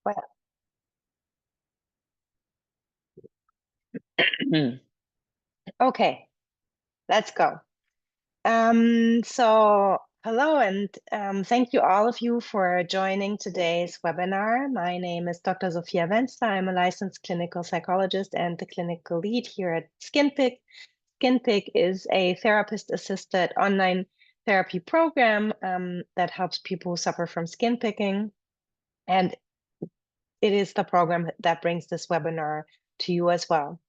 Well, okay, let's go. So hello and thank you all of you for joining today's webinar. My name is Dr. Sofia Wenzler. I'm a licensed clinical psychologist and the clinical lead here at SkinPick. SkinPick is a therapist-assisted online therapy program that helps people who suffer from skin picking. And it is the program that brings this webinar to you as well.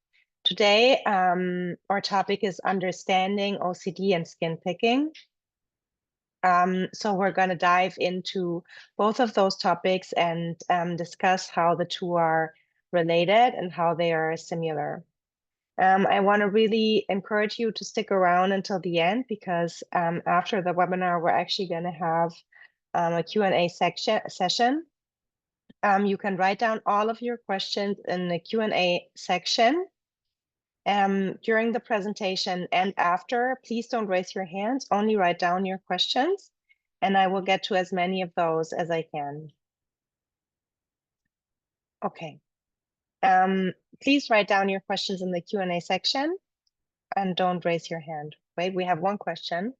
Today, our topic is understanding OCD and skin picking. So we're going to dive into both of those topics and discuss how the two are related and how they are similar. I want to really encourage you to stick around until the end because after the webinar, we're actually going to have a Q&A session. You can write down all of your questions in the Q&A section. During the presentation and after, please don't raise your hands, only write down your questions, and I will get to as many of those as I can. Okay. Please write down your questions in the Q&A section and don't raise your hand. Wait, we have one question.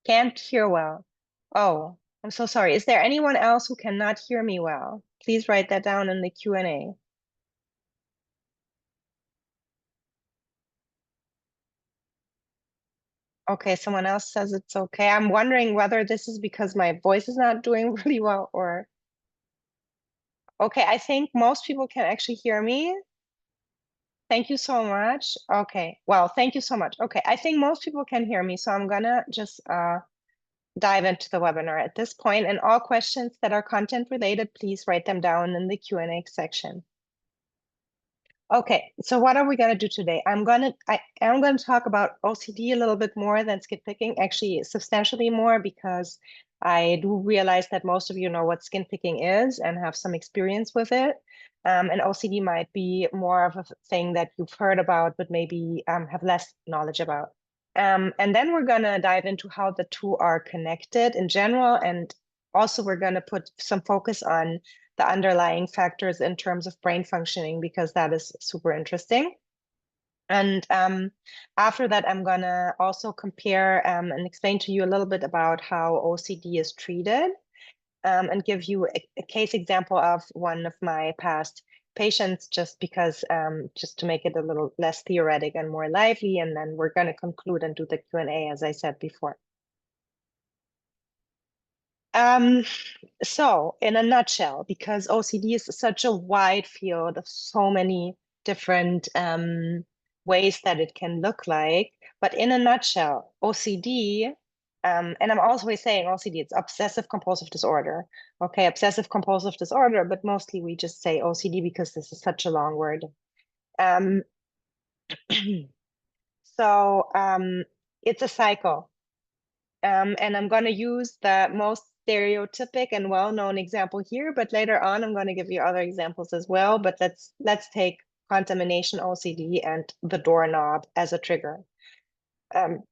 Can't hear well. Oh, I'm so sorry. Is there anyone else who cannot hear me well? Please write that down in the Q&A. Okay, someone else says it's okay. I'm wondering whether this is because my voice is not doing really well or... Okay, I think most people can actually hear me. Thank you so much. Okay, well, thank you so much. Okay, I think most people can hear me, so I'm gonna just dive into the webinar at this point, and all questions that are content related, please write them down in the Q&A section. Okay, so what are we gonna do today? I am gonna talk about OCD a little bit more than skin picking, actually substantially more, because I do realize that most of you know what skin picking is and have some experience with it. And OCD might be more of a thing that you've heard about, but maybe have less knowledge about. And then we're gonna dive into how the two are connected in general, and also we're gonna put some focus on the underlying factors in terms of brain functioning, because that is super interesting. And after that, I'm gonna also compare and explain to you a little bit about how OCD is treated, and give you a case example of one of my past patients, just because, just to make it a little less theoretic and more lively. And then we're gonna conclude and do the Q&A, as I said before. So in a nutshell, because OCD is such a wide field of so many different ways that it can look like, but in a nutshell, OCD, and I'm always saying OCD, it's obsessive compulsive disorder. Okay, obsessive compulsive disorder, but mostly we just say OCD because this is such a long word. Um, so it's a cycle. And I'm going to use the most stereotypic and well-known example here, but later on I'm going to give you other examples as well. But let's take contamination OCD and the doorknob as a trigger. One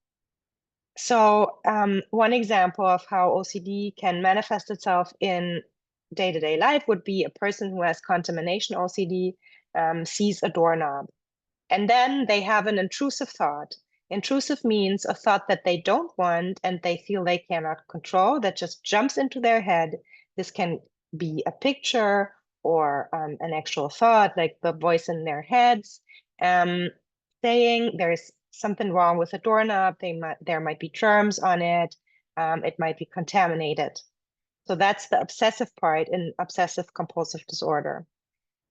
example of how OCD can manifest itself in day-to-day life would be a person who has contamination OCD sees a doorknob, and then they have an intrusive thought. Intrusive means a thought that they don't want and they feel they cannot control, that just jumps into their head. This can be a picture or an actual thought, like the voice in their heads, saying there's something wrong with the doorknob. There might be germs on it. It might be contaminated. So that's the obsessive part in obsessive compulsive disorder.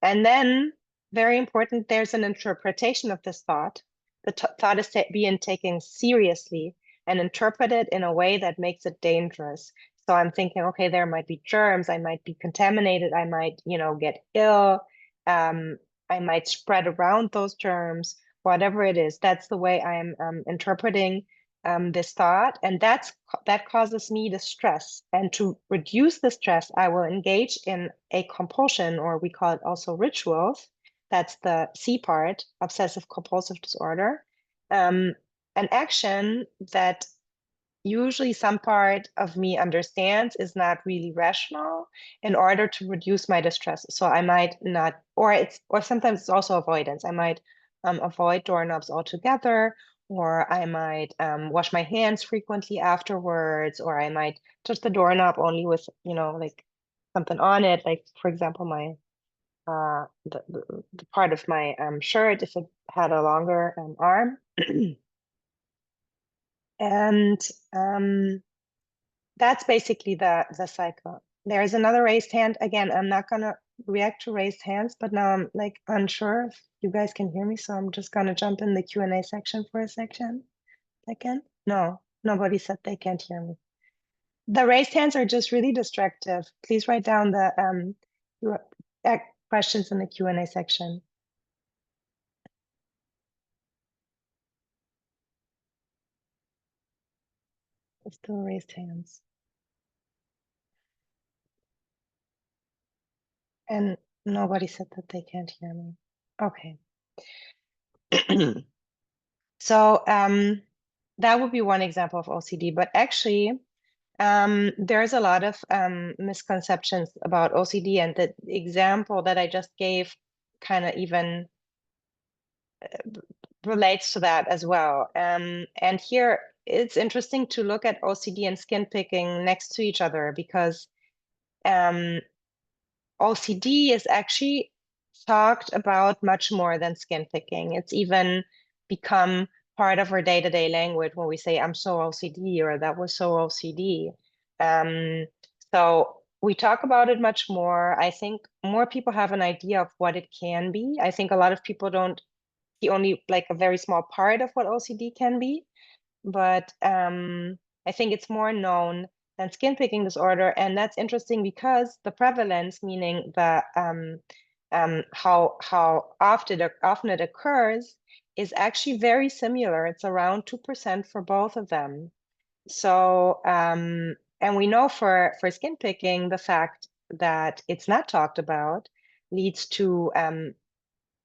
And then, very important, there's an interpretation of this thought. The thought is being taken seriously and interpreted in a way that makes it dangerous. So I'm thinking, okay, there might be germs, I might be contaminated, I might, get ill, I might spread around those germs, whatever it is. That's the way I'm interpreting this thought, and that causes me the stress. And to reduce the stress, I will engage in a compulsion, or we call it also rituals. That's the C part, obsessive compulsive disorder. An action that usually some part of me understands is not really rational in order to reduce my distress. So I might not, or sometimes it's also avoidance. I might avoid doorknobs altogether, or I might wash my hands frequently afterwards, or I might touch the doorknob only with, like something on it, like for example, my the part of my shirt if it had a longer arm. And that's basically the cycle. There's another raised hand. Again, I'm not gonna react to raised hands, but now I'm like unsure if you guys can hear me, so I'm just gonna jump in the Q&A section for a second. No, nobody said they can't hear me. The raised hands are just really distractive. Please write down the questions in the Q&A section. Still raised hands. And nobody said that they can't hear me. Okay. So that would be one example of OCD, but actually there's a lot of misconceptions about OCD, and the example that I just gave kind of even relates to that as well. And here it's interesting to look at OCD and skin picking next to each other, because OCD is actually talked about much more than skin picking. It's even become part of our day-to-day language when we say, I'm so OCD, or that was so OCD. So we talk about it much more. I think more people have an idea of what it can be. I think a lot of people don't see only like a very small part of what OCD can be, but I think it's more known than skin picking disorder. And that's interesting because the prevalence, meaning the how often it occurs, is actually very similar. It's around 2% for both of them. So and we know for skin picking, the fact that it's not talked about leads to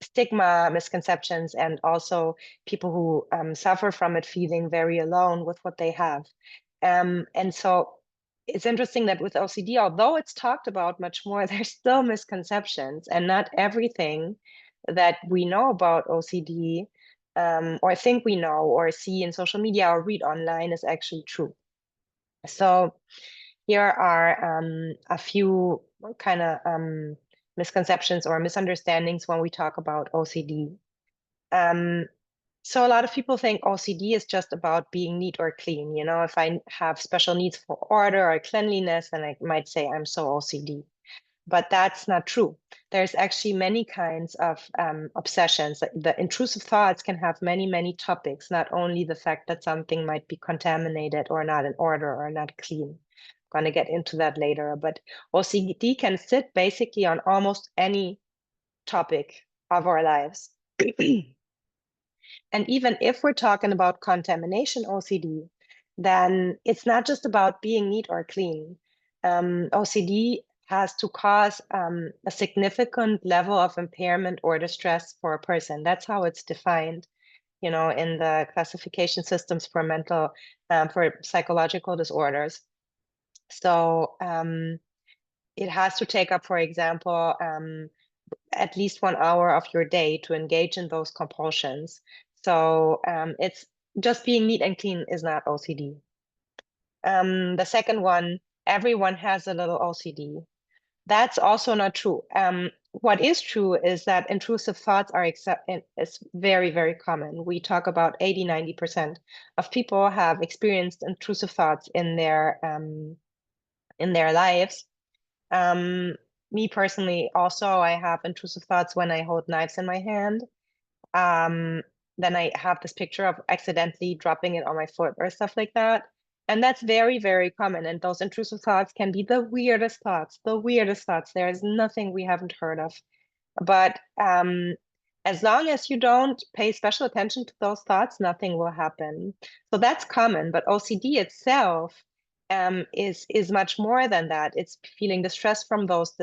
stigma, misconceptions, and also people who suffer from it feeling very alone with what they have. And so it's interesting that with OCD, although it's talked about much more, there's still misconceptions, and not everything that we know about OCD or think we know or see in social media or read online is actually true. So here are a few kind of misconceptions or misunderstandings when we talk about OCD. So a lot of people think OCD is just about being neat or clean. If I have special needs for order or cleanliness, then I might say I'm so OCD. But that's not true. There's actually many kinds of obsessions. The intrusive thoughts can have many, many topics, not only the fact that something might be contaminated or not in order or not clean. I'm going to get into that later. But OCD can sit basically on almost any topic of our lives. And even if we're talking about contamination OCD, then it's not just about being neat or clean. OCD has to cause a significant level of impairment or distress for a person. That's how it's defined, in the classification systems for for psychological disorders. So it has to take up, for example, at least 1 hour of your day to engage in those compulsions. So it's just being neat and clean is not OCD. The second one, everyone has a little OCD. That's also not true. What is true is that intrusive thoughts is very, very common. We talk about 80–90% of people have experienced intrusive thoughts in their lives. Me personally, also, I have intrusive thoughts when I hold knives in my hand. Then I have this picture of accidentally dropping it on my foot or stuff like that. And that's very, very common. And those intrusive thoughts can be the weirdest thoughts, There is nothing we haven't heard of. But as long as you don't pay special attention to those thoughts, nothing will happen. So that's common. But OCD itself is much more than that. It's feeling distress from those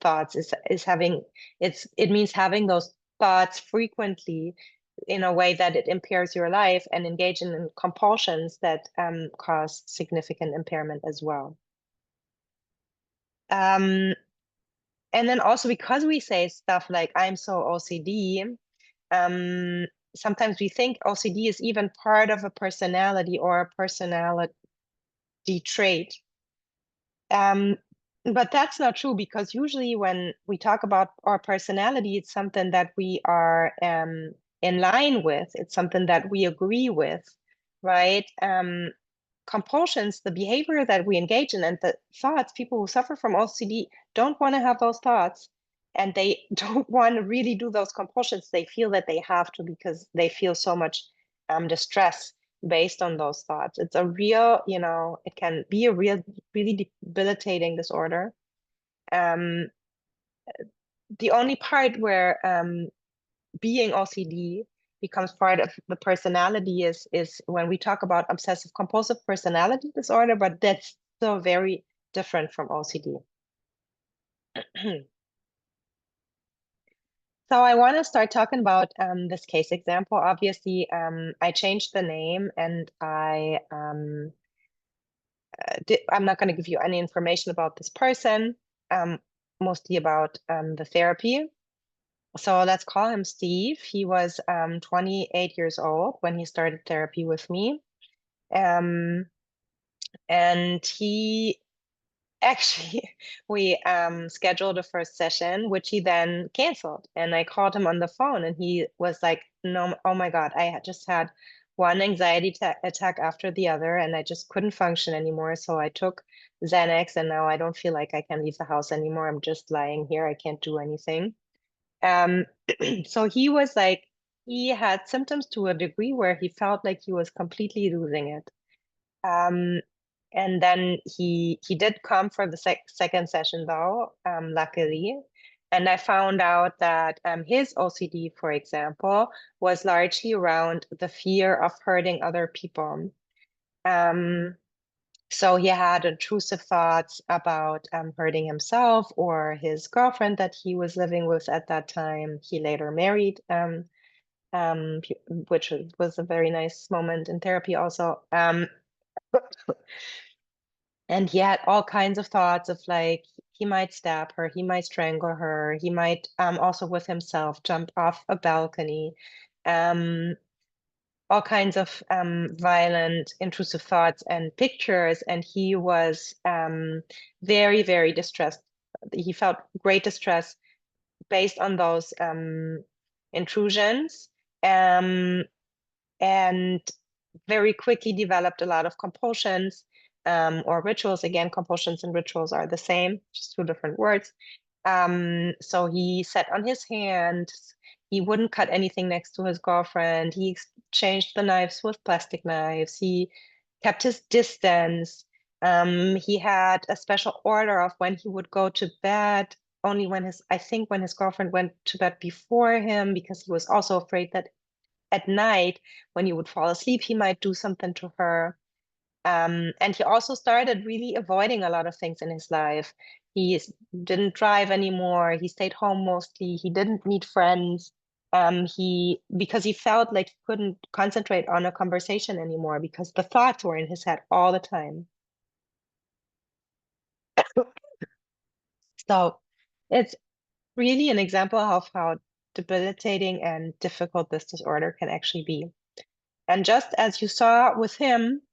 thoughts. It means having those thoughts frequently, in a way that it impairs your life, and engage in compulsions that cause significant impairment as well. And then also, because we say stuff like, I'm so OCD, sometimes we think OCD is even part of a personality or a personality trait. But that's not true, because usually when we talk about our personality, it's something that we are in line with. It's something that we agree with, right? Compulsions, the behavior that we engage in, and the thoughts, people who suffer from OCD don't want to have those thoughts, and they don't want to really do those compulsions. They feel that they have to, because they feel so much distress based on those thoughts. It's a real, it can be a real, really debilitating disorder. The only part where being OCD becomes part of the personality is when we talk about obsessive compulsive personality disorder, but that's still very different from OCD. So I want to start talking about this case example. Obviously, I changed the name, and I'm not going to give you any information about this person, mostly about the therapy. So let's call him Steve. He was 28 years old when he started therapy with me. And he actually, we scheduled a first session, which he then canceled. And I called him on the phone, and he was like, no, oh my God, I had just had one anxiety attack after the other, and I just couldn't function anymore. So I took Xanax, and now I don't feel like I can leave the house anymore. I'm just lying here. I can't do anything. So he was like, he had symptoms to a degree where he felt like he was completely losing it. And then he did come for the second session though, luckily. And I found out that his OCD, for example, was largely around the fear of hurting other people. So he had intrusive thoughts about hurting himself or his girlfriend that he was living with at that time. He later married, which was a very nice moment in therapy also. And he had all kinds of thoughts of like, he might stab her, he might strangle her, he might also with himself jump off a balcony. All kinds of violent, intrusive thoughts and pictures. And he was very, very distressed. He felt great distress based on those intrusions, and very quickly developed a lot of compulsions or rituals. Again, compulsions and rituals are the same, just two different words. So he sat on his hands. He wouldn't cut anything next to his girlfriend. He exchanged the knives with plastic knives. He kept his distance. He had a special order of when he would go to bed, only when I think when his girlfriend went to bed before him, because he was also afraid that at night, when he would fall asleep, he might do something to her. And he also started really avoiding a lot of things in his life. He didn't drive anymore. He stayed home mostly. He didn't meet friends. Because he felt like he couldn't concentrate on a conversation anymore because the thoughts were in his head all the time. So it's really an example of how debilitating and difficult this disorder can actually be. And just as you saw with him,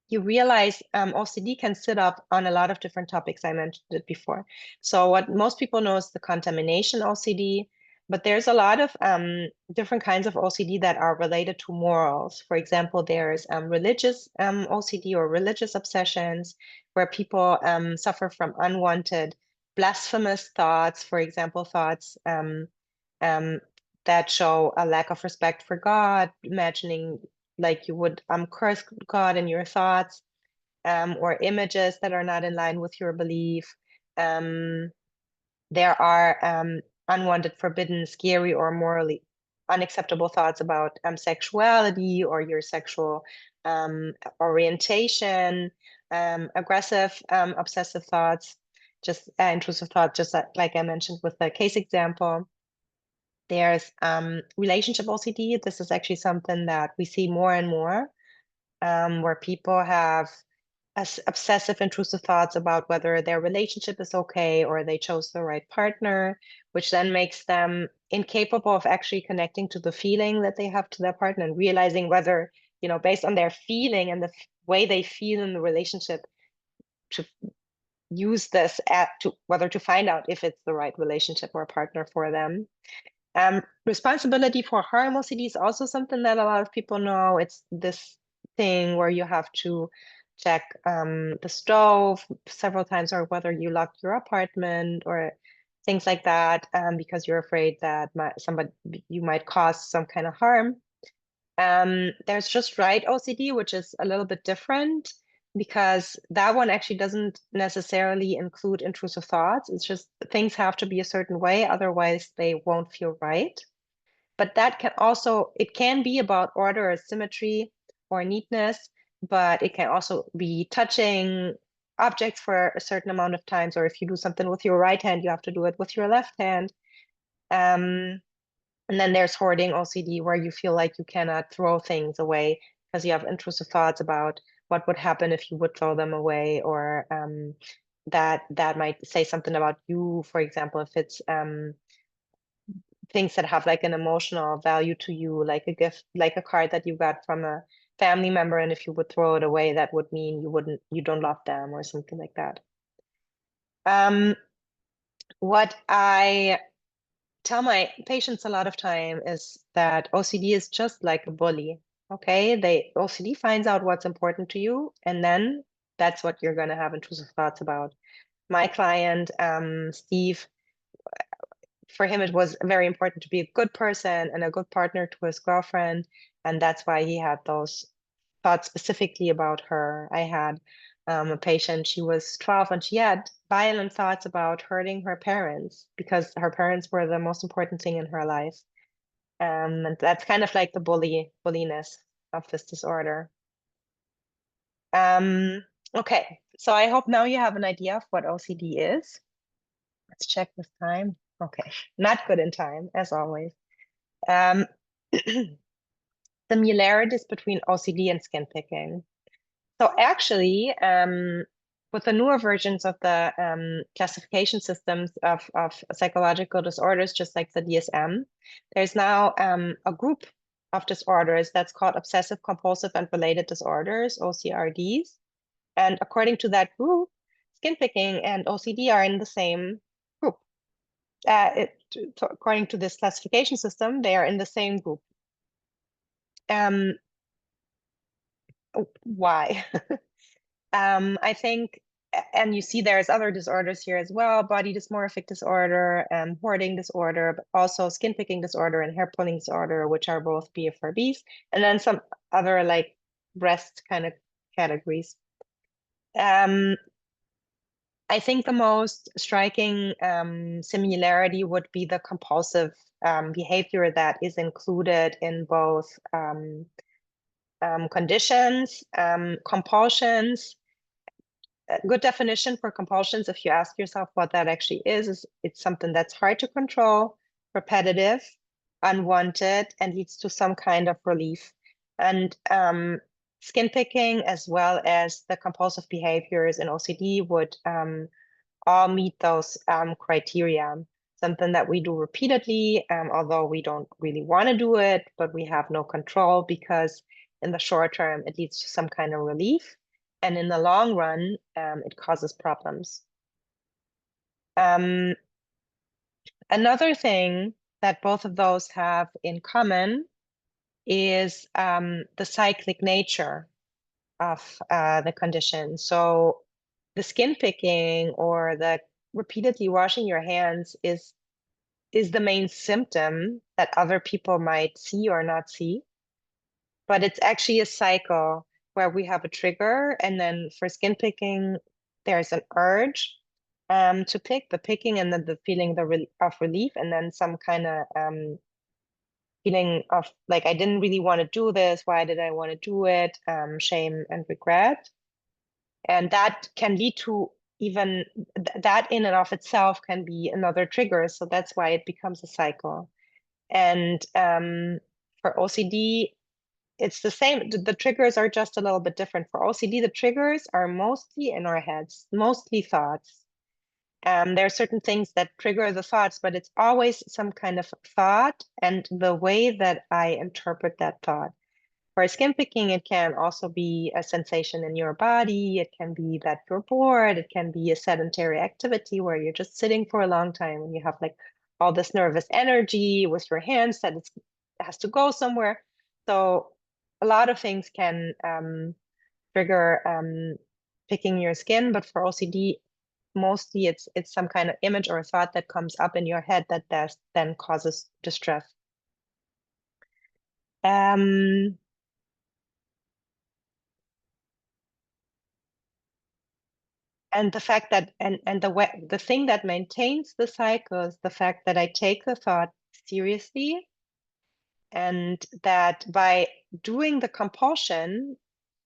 you realize OCD can sit up on a lot of different topics. I mentioned it before. So what most people know is the contamination OCD, but there's a lot of different kinds of OCD that are related to morals. For example, there's religious OCD or religious obsessions, where people suffer from unwanted blasphemous thoughts, for example, thoughts that show a lack of respect for God, imagining like you would curse God in your thoughts, or images that are not in line with your belief. There are unwanted, forbidden, scary, or morally unacceptable thoughts about sexuality or your sexual orientation, aggressive, obsessive thoughts, just intrusive thoughts, just like I mentioned with the case example. There's relationship OCD. This is actually something that we see more and more, where people have obsessive intrusive thoughts about whether their relationship is okay or they chose the right partner, which then makes them incapable of actually connecting to the feeling that they have to their partner and realizing whether, based on their feeling and the way they feel in the relationship, to use this to whether to find out if it's the right relationship or partner for them. Responsibility for harm OCD is also something that a lot of people know. It's this thing where you have to check the stove several times, or whether you locked your apartment, or things like that, because you're afraid that you might cause some kind of harm. There's just right OCD, which is a little bit different, because that one actually doesn't necessarily include intrusive thoughts. It's just things have to be a certain way, otherwise they won't feel right. But that it can be about order or symmetry or neatness, but it can also be touching objects for a certain amount of times, or if you do something with your right hand, you have to do it with your left hand. And then there's hoarding OCD, where you feel like you cannot throw things away because you have intrusive thoughts about what would happen if you would throw them away, or that might say something about you. For example, if it's things that have like an emotional value to you, like a gift, like a card that you got from a family member, and if you would throw it away, that would mean you don't love them, or something like that. What I tell my patients a lot of time is that OCD is just like a bully. Okay, OCD finds out what's important to you, and then that's what you're going to have intrusive thoughts about. My client, Steve, for him, it was very important to be a good person and a good partner to his girlfriend, and that's why he had those thoughts specifically about her. I had a patient, she was 12, and she had violent thoughts about hurting her parents because her parents were the most important thing in her life. And that's kind of like the bulliness of this disorder. Okay, so I hope now you have an idea of what OCD is. Let's check this time. Okay, not good in time, as always. Um, similarities between OCD and skin picking. So actually, with the newer versions of the classification systems of psychological disorders, just like the DSM, there's now a group of disorders that's called obsessive compulsive and related disorders, OCRDs. And according to that group, skin picking and OCD are in the same group. According to this classification system, they are in the same group. Why? I think, and you see there's other disorders here as well: body dysmorphic disorder, hoarding disorder, but also skin picking disorder and hair pulling disorder, which are both BFRBs, and then some other like breast kind of categories. I think the most striking similarity would be the compulsive behavior that is included in both conditions, compulsions. A good definition for compulsions, if you ask yourself what that actually is it's something that's hard to control, repetitive, unwanted, and leads to some kind of relief. And skin picking, as well as the compulsive behaviors in OCD, would all meet those criteria. Something that we do repeatedly, although we don't really want to do it, but we have no control, because in the short term, it leads to some kind of relief. And in the long run, it causes problems. Another thing that both of those have in common is the cyclic nature of the condition. So the skin picking or the repeatedly washing your hands is the main symptom that other people might see or not see. But it's actually a cycle where we have a trigger, and then for skin picking, there's an urge to pick, the picking, and then the feeling of relief, and then some kind of feeling of like, I didn't really want to do this. Why did I want to do it? Shame and regret. And that can lead to even that in and of itself can be another trigger. So that's why it becomes a cycle. And for OCD, it's the same. The triggers are just a little bit different. For OCD, the triggers are mostly in our heads, mostly thoughts. There are certain things that trigger the thoughts, but it's always some kind of thought and the way that I interpret that thought. For skin picking, it can also be a sensation in your body. It can be that you're bored. It can be a sedentary activity where you're just sitting for a long time and you have like all this nervous energy with your hands that it has to go somewhere. So a lot of things can trigger picking your skin, but for OCD, mostly it's some kind of image or a thought that comes up in your head that then causes distress. Um, and the fact that and the thing that maintains the cycle is the fact that I take the thought seriously, and that by doing the compulsion,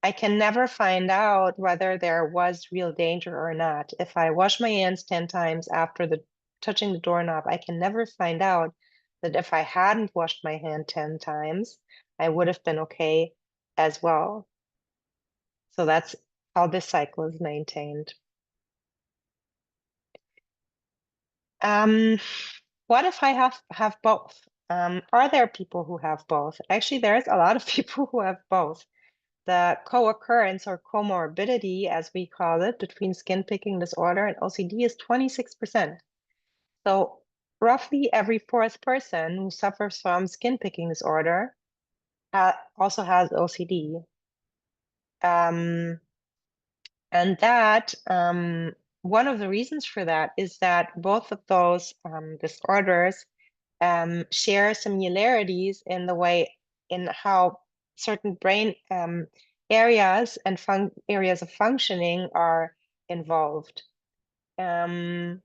I can never find out whether there was real danger or not. If I wash my hands 10 times after touching the doorknob, I can never find out that if I hadn't washed my hand 10 times, I would have been okay as well. So that's how this cycle is maintained. What if I have both? Are there people who have both? Actually, there's a lot of people who have both. The co-occurrence or comorbidity, as we call it, between skin picking disorder and OCD is 26%. So roughly every fourth person who suffers from skin picking disorder also has OCD. And that one of the reasons for that is that both of those disorders share similarities in the way in how certain brain areas and areas of functioning are involved. And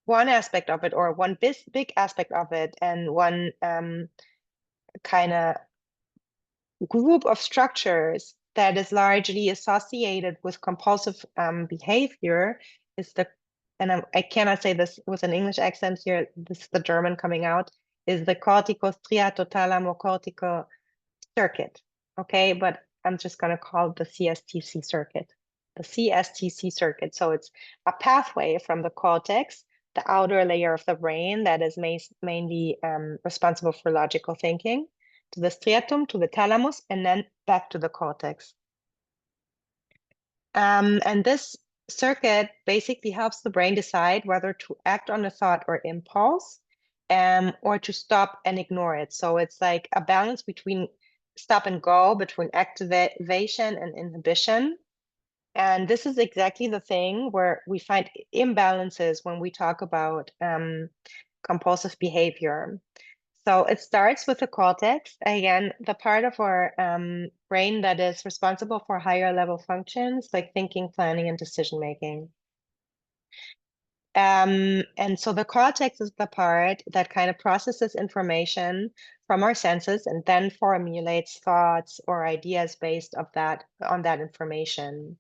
one aspect of it, or one big aspect of it, and one kind of group of structures that is largely associated with compulsive behavior is and I cannot say this with an English accent here, this is the German coming out, is the corticostriatothalamocortical circuit. Okay, but I'm just going to call it the CSTC circuit. The CSTC circuit. So it's a pathway from the cortex, the outer layer of the brain that is mainly responsible for logical thinking, to the striatum, to the thalamus, and then back to the cortex. And this circuit basically helps the brain decide whether to act on a thought or impulse, or to stop and ignore it. So it's like a balance between stop and go, between activation and inhibition. And this is exactly the thing where we find imbalances when we talk about compulsive behavior. So it starts with the cortex, again, the part of our brain that is responsible for higher level functions like thinking, planning, and decision making. And so the cortex is the part that kind of processes information from our senses and then formulates thoughts or ideas based on that information.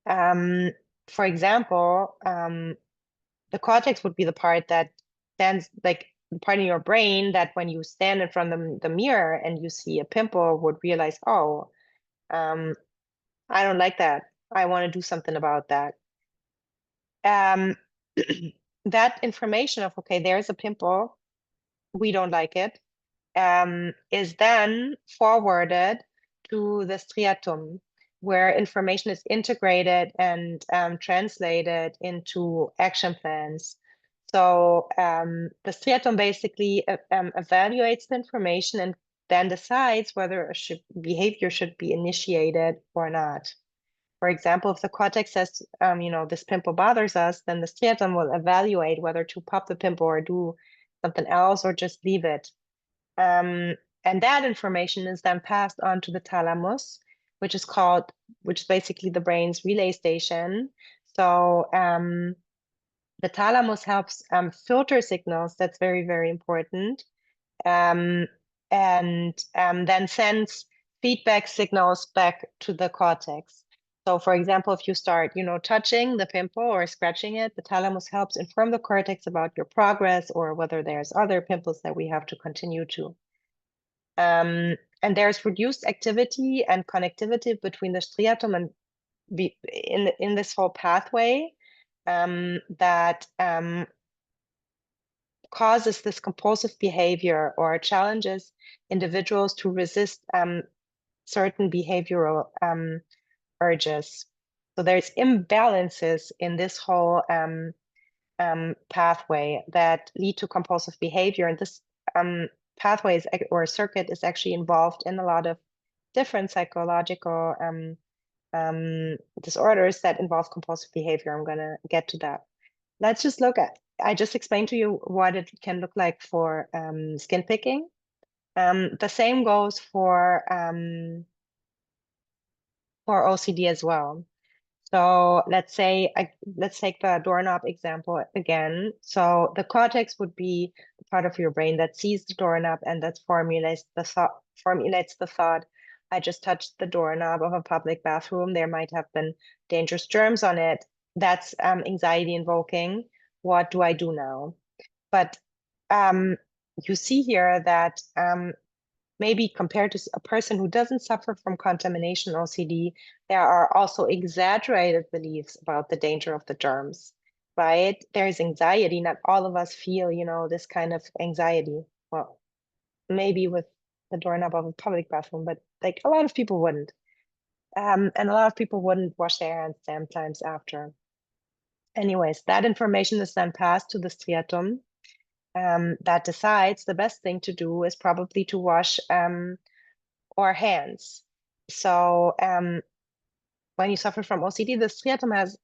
For example, the cortex would be the part that stands like the part in your brain that when you stand in front of the mirror and you see a pimple would realize, oh, I don't like that. I want to do something about that. That information of, okay, there's a pimple, we don't like it, is then forwarded to the striatum, where information is integrated and translated into action plans. So the striatum basically evaluates the information and then decides whether behavior should be initiated or not. For example, if the cortex says, this pimple bothers us, then the striatum will evaluate whether to pop the pimple or do something else or just leave it. And that information is then passed on to the thalamus, which is basically the brain's relay station. So the thalamus helps filter signals. That's very, very important. And then sends feedback signals back to the cortex. So for example, if you start, touching the pimple or scratching it, the thalamus helps inform the cortex about your progress or whether there's other pimples that we have to continue to. And there's reduced activity and connectivity between the striatum and in this whole pathway that causes this compulsive behavior or challenges individuals to resist certain behavioral urges. So there's imbalances in this whole pathway that lead to compulsive behavior. And this pathway or circuit is actually involved in a lot of different psychological disorders that involve compulsive behavior. I'm going to get to that. Let's just look at, I just explained to you what it can look like for skin picking. The same goes for OCD as well. So let's take the doorknob example again. So the cortex would be the part of your brain that sees the doorknob and that formulates the thought. I just touched the doorknob of a public bathroom. There might have been dangerous germs on it. That's anxiety invoking. What do I do now? But you see here that maybe compared to a person who doesn't suffer from contamination OCD, there are also exaggerated beliefs about the danger of the germs, right? There's anxiety. Not all of us feel, this kind of anxiety. Well, maybe with the doorknob of a public bathroom, but like a lot of people wouldn't. And a lot of people wouldn't wash their hands sometimes after. Anyways, that information is then passed to the striatum that decides the best thing to do is probably to wash or hands. So when you suffer from OCD, the striatum has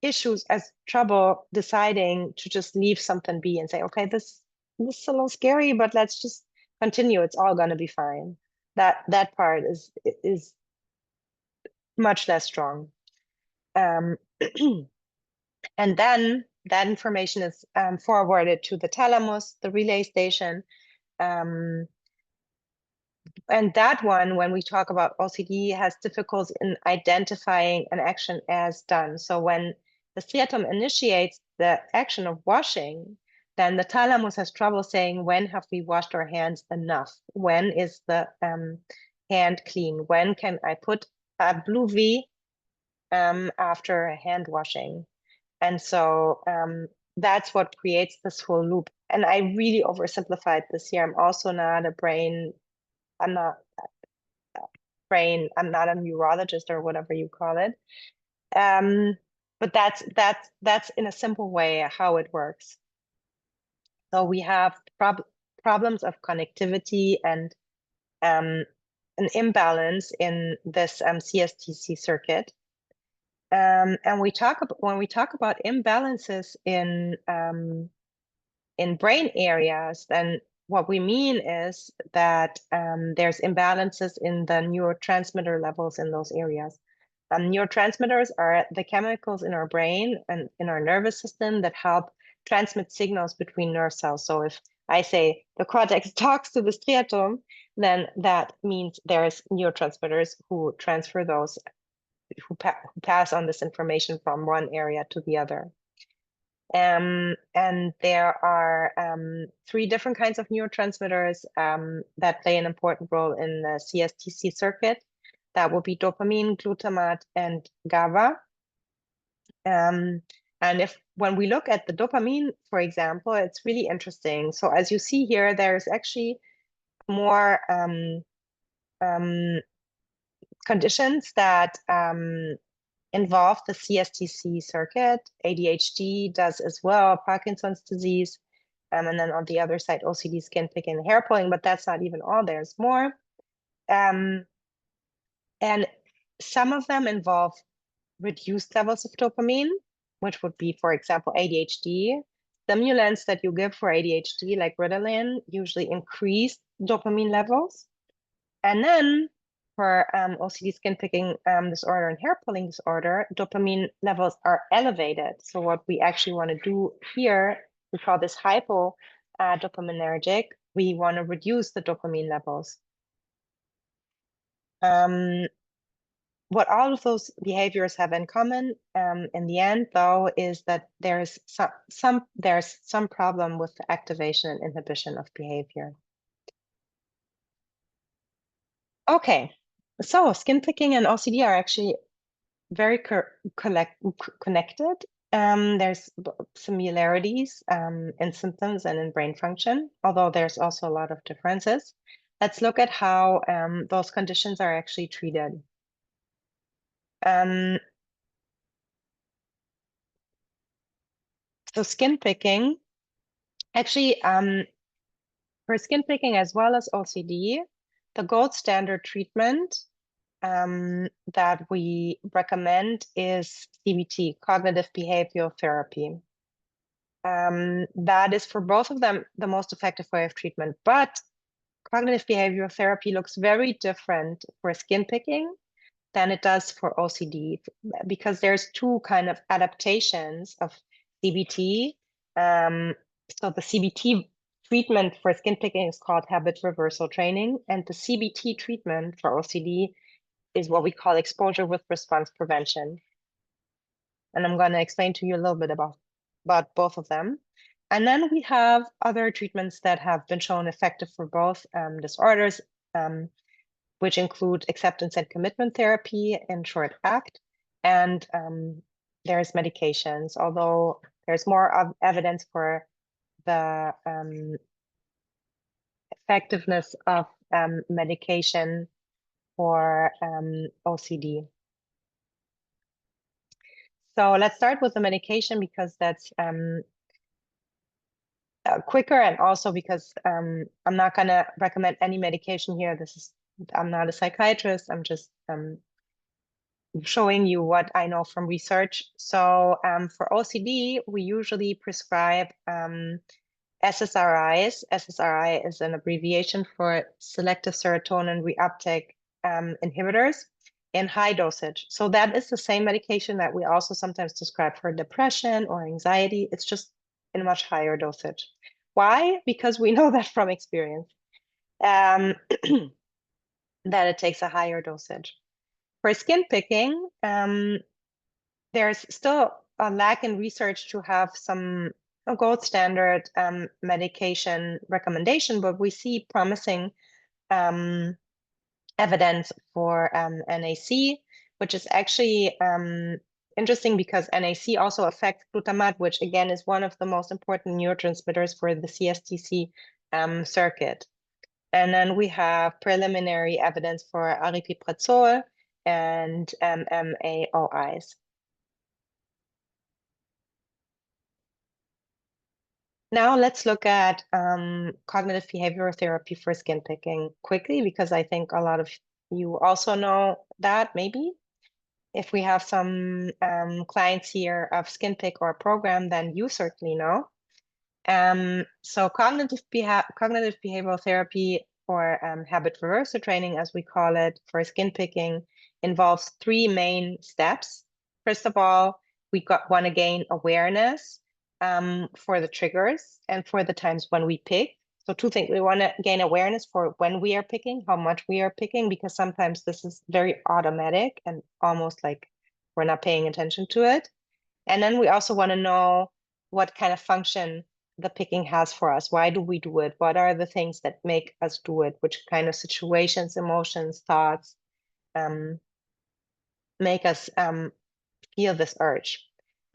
issues as trouble deciding to just leave something be and say, okay, this is a little scary, but let's just continue. It's all gonna be fine. That part is much less strong. And then that information is forwarded to the thalamus, the relay station. And that one, when we talk about OCD, has difficulty in identifying an action as done. So when the striatum initiates the action of washing, then the thalamus has trouble saying, when have we washed our hands enough? When is the hand clean? When can I put a blue V after hand washing? And so that's what creates this whole loop. And I really oversimplified this here. I'm also not a brain, I'm not I'm not a neurologist or whatever you call it. But that's in a simple way how it works. So we have problems of connectivity and an imbalance in this CSTC circuit. And when we talk about imbalances in brain areas, then what we mean is that there's imbalances in the neurotransmitter levels in those areas. Neurotransmitters are the chemicals in our brain and in our nervous system that help transmit signals between nerve cells. So if I say the cortex talks to the striatum, then that means there's neurotransmitters who transfer those, who pass on this information from one area to the other. And there are 3 different kinds of neurotransmitters that play an important role in the CSTC circuit. That will be dopamine, glutamate, and GABA. And when we look at the dopamine, for example, it's really interesting. So as you see here, there's actually more conditions that involve the CSTC circuit. ADHD does as well, Parkinson's disease, and then on the other side, OCD, skin picking, and hair pulling, but that's not even all, there's more. And some of them involve reduced levels of dopamine, which would be, for example, ADHD. Stimulants that you give for ADHD, like Ritalin, usually increase dopamine levels. And then for OCD, skin picking disorder, and hair pulling disorder, dopamine levels are elevated. So what we actually want to do here, we call this hypo-dopaminergic. We want to reduce the dopamine levels. what all of those behaviors have in common, in the end, though, is that there's some problem with the activation and inhibition of behavior. Okay, so skin picking and OCD are actually very connected. There's similarities in symptoms and in brain function, although there's also a lot of differences. Let's look at how those conditions are actually treated. So skin picking, actually, for skin picking as well as OCD, the gold standard treatment that we recommend is CBT, cognitive behavioral therapy. That is for both of them the most effective way of treatment, but cognitive behavioral therapy looks very different for skin picking than it does for OCD, because there's two kind of adaptations of CBT. So the CBT treatment for skin picking is called habit reversal training, and the CBT treatment for OCD is what we call exposure with response prevention. And I'm going to explain to you a little bit about both of them. And then we have other treatments that have been shown effective for both disorders, which include acceptance and commitment therapy in short ACT. And there's medications, although there's more evidence for the effectiveness of medication for OCD. So let's start with the medication because that's quicker, and also because I'm not going to recommend any medication here. I'm not a psychiatrist. I'm just showing you what I know from research. So for OCD, we usually prescribe SSRIs. SSRI is an abbreviation for selective serotonin reuptake inhibitors in high dosage. So that is the same medication that we also sometimes describe for depression or anxiety. It's just in a much higher dosage. Why? Because we know that from experience, that it takes a higher dosage. For skin picking, there's still a lack in research to have some gold standard medication recommendation, but we see promising evidence for NAC, which is actually interesting because NAC also affects glutamate, which again is one of the most important neurotransmitters for the CSTC circuit. And then we have preliminary evidence for aripiprazole and MAOIs. Now let's look at cognitive behavioral therapy for skin picking quickly, because I think a lot of you also know that maybe. If we have some clients here of skin pick or program, then you certainly know. So cognitive behavioral therapy, or habit reversal training, as we call it, for skin picking, involves three main steps. First of all, we want to gain awareness for the triggers and for the times when we pick. So two things: we want to gain awareness for when we are picking, how much we are picking, because sometimes this is very automatic and almost like we're not paying attention to it. And then we also want to know what kind of function the picking has for us. Why do we do it? What are the things that make us do it? Which kind of situations, emotions, thoughts make us feel this urge?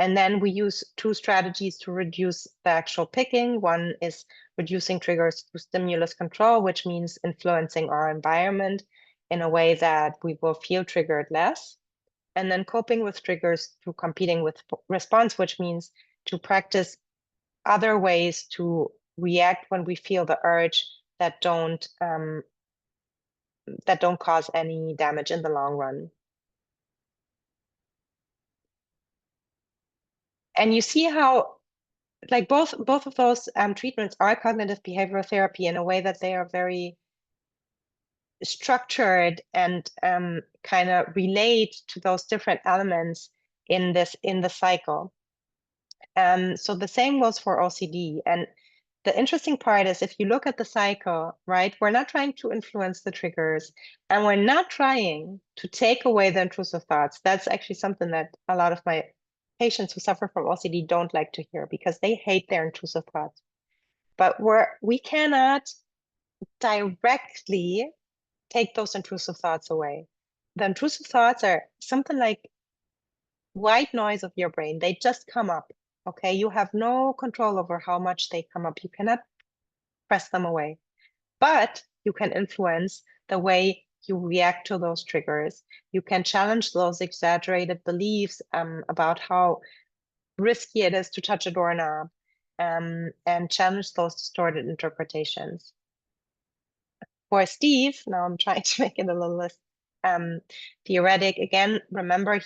And then we use two strategies to reduce the actual picking. One is reducing triggers through stimulus control, which means influencing our environment in a way that we will feel triggered less. And then coping with triggers through competing with response, which means to practice other ways to react when we feel the urge that don't cause any damage in the long run. And you see how, like, both of those treatments are cognitive behavioral therapy in a way that they are very structured and kind of relate to those different elements in the cycle. So the same goes for OCD. And the interesting part is if you look at the cycle, right, we're not trying to influence the triggers and we're not trying to take away the intrusive thoughts. That's actually something that a lot of my patients who suffer from OCD don't like to hear because they hate their intrusive thoughts. But we cannot directly take those intrusive thoughts away. The intrusive thoughts are something like white noise of your brain. They just come up. Okay, you have no control over how much they come up. You cannot press them away, but you can influence the way you react to those triggers. You can challenge those exaggerated beliefs about how risky it is to touch a doorknob, and challenge those distorted interpretations. For Steve, now I'm trying to make it a little less theoretic. Again, remember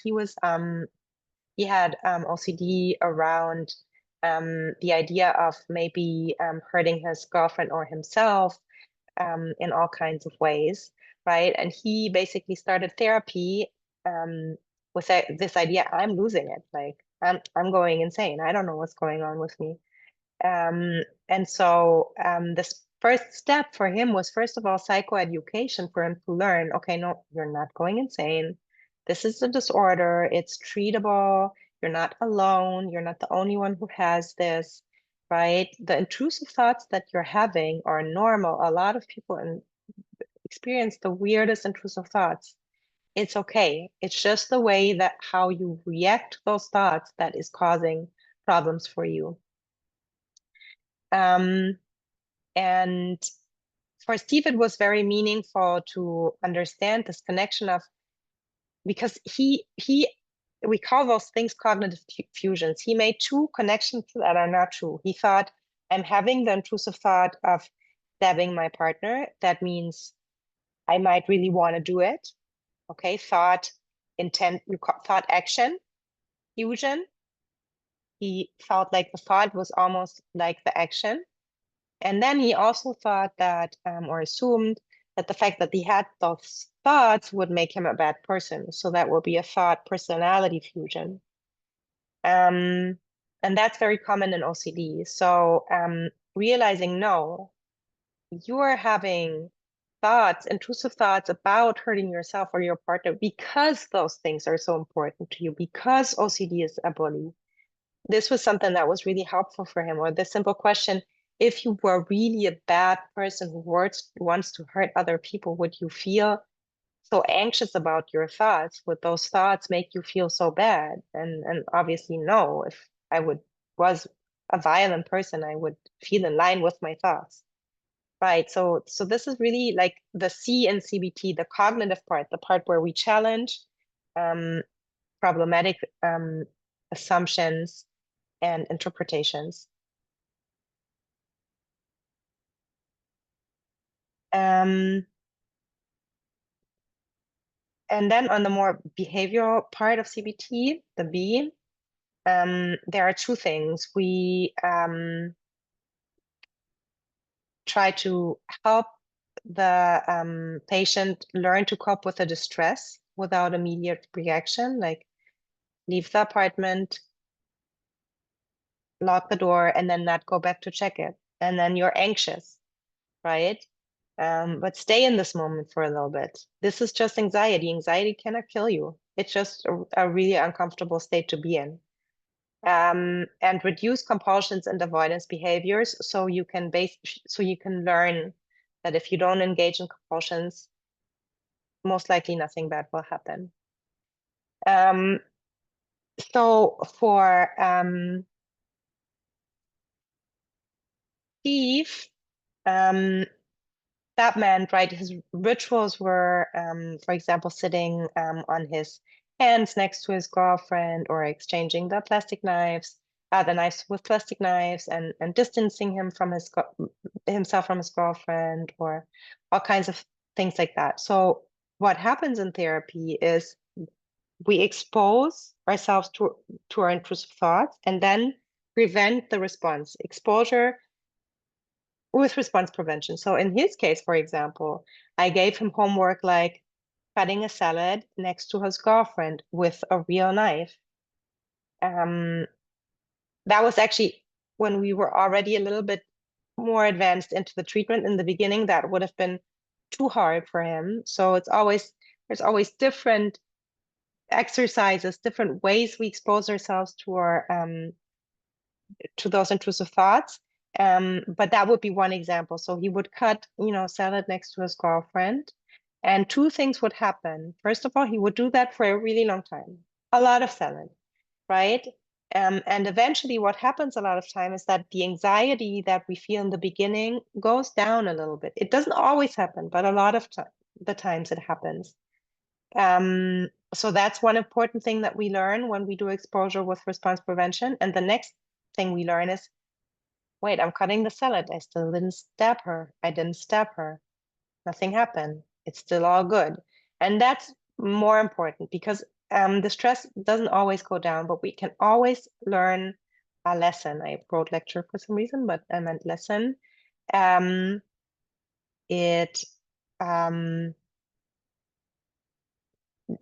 he had OCD around the idea of maybe hurting his girlfriend or himself in all kinds of ways, right? And he basically started therapy with this idea, I'm losing it, like I'm going insane. I don't know what's going on with me. And so this first step for him was, first of all, psychoeducation for him to learn, okay, no, you're not going insane. This is a disorder. It's treatable. You're not alone. You're not the only one who has this, right? The intrusive thoughts that you're having are normal. A lot of people experience the weirdest intrusive thoughts. It's okay. It's just the way that how you react to those thoughts that is causing problems for you. And for Steve, it was very meaningful to understand this connection of, because we call those things cognitive fusions. He made two connections that are not true. He thought, I'm having the intrusive thought of stabbing my partner. That means I might really want to do it. Okay, thought, intent, thought action fusion. He felt like the thought was almost like the action. And then he also thought that, or assumed that the fact that he had those thoughts would make him a bad person. So that will be a thought personality fusion. And that's very common in OCD. So realizing, no, you are having thoughts, intrusive thoughts about hurting yourself or your partner because those things are so important to you, because OCD is a bully. This was something that was really helpful for him, or the simple question, if you were really a bad person who wants to hurt other people, would you feel so anxious about your thoughts? Would those thoughts make you feel so bad? And obviously no. If I was a violent person, I would feel in line with my thoughts. Right. So this is really like the C in CBT, the cognitive part, the part where we challenge problematic assumptions and interpretations. And then on the more behavioral part of CBT, the B, there are two things. We try to help the patient learn to cope with the distress without immediate reaction, like leave the apartment, lock the door, and then not go back to check it. And then you're anxious, right? But stay in this moment for a little bit. This is just anxiety. Anxiety cannot kill you. It's just a really uncomfortable state to be in. And reduce compulsions and avoidance behaviors, so you can learn that if you don't engage in compulsions, most likely nothing bad will happen. So for Steve, that meant, right, his rituals were, for example, sitting on his hands next to his girlfriend, or exchanging the knives with plastic knives, and distancing himself from his girlfriend, or all kinds of things like that. So what happens in therapy is we expose ourselves to our intrusive thoughts and then prevent the response. Exposure with response prevention. So in his case, for example, I gave him homework like cutting a salad next to his girlfriend with a real knife. That was actually when we were already a little bit more advanced into the treatment in the beginning, that would have been too hard for him. So there's always different exercises, different ways we expose ourselves to those intrusive thoughts. But that would be one example. So he would cut, salad next to his girlfriend, and two things would happen. First of all, he would do that for a really long time, a lot of salad, right? And eventually what happens a lot of time is that the anxiety that we feel in the beginning goes down a little bit. It doesn't always happen, but a lot of the times it happens. So that's one important thing that we learn when we do exposure with response prevention. And the next thing we learn is, wait, I'm cutting the salad. I still didn't stab her. I didn't stab her. Nothing happened. It's still all good. And that's more important because the stress doesn't always go down, but we can always learn a lesson. I wrote lecture for some reason, but I meant lesson. It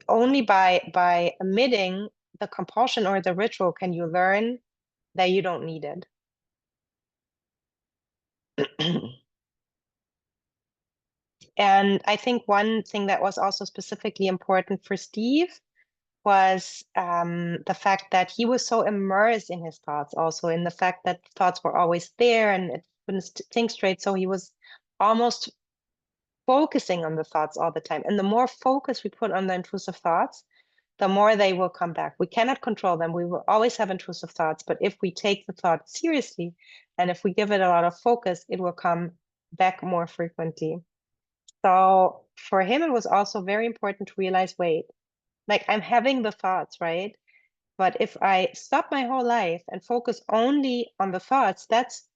only by omitting the compulsion or the ritual can you learn that you don't need it. And I think one thing that was also specifically important for Steve was the fact that he was so immersed in his thoughts, also in the fact that thoughts were always there and it couldn't think straight. So he was almost focusing on the thoughts all the time. And the more focus we put on the intrusive thoughts, the more they will come back. We cannot control them. We will always have intrusive thoughts, but if we take the thought seriously and if we give it a lot of focus, it will come back more frequently. So for him, it was also very important to realize, wait, like I'm having the thoughts, right? But if I stop my whole life and focus only on the thoughts, that's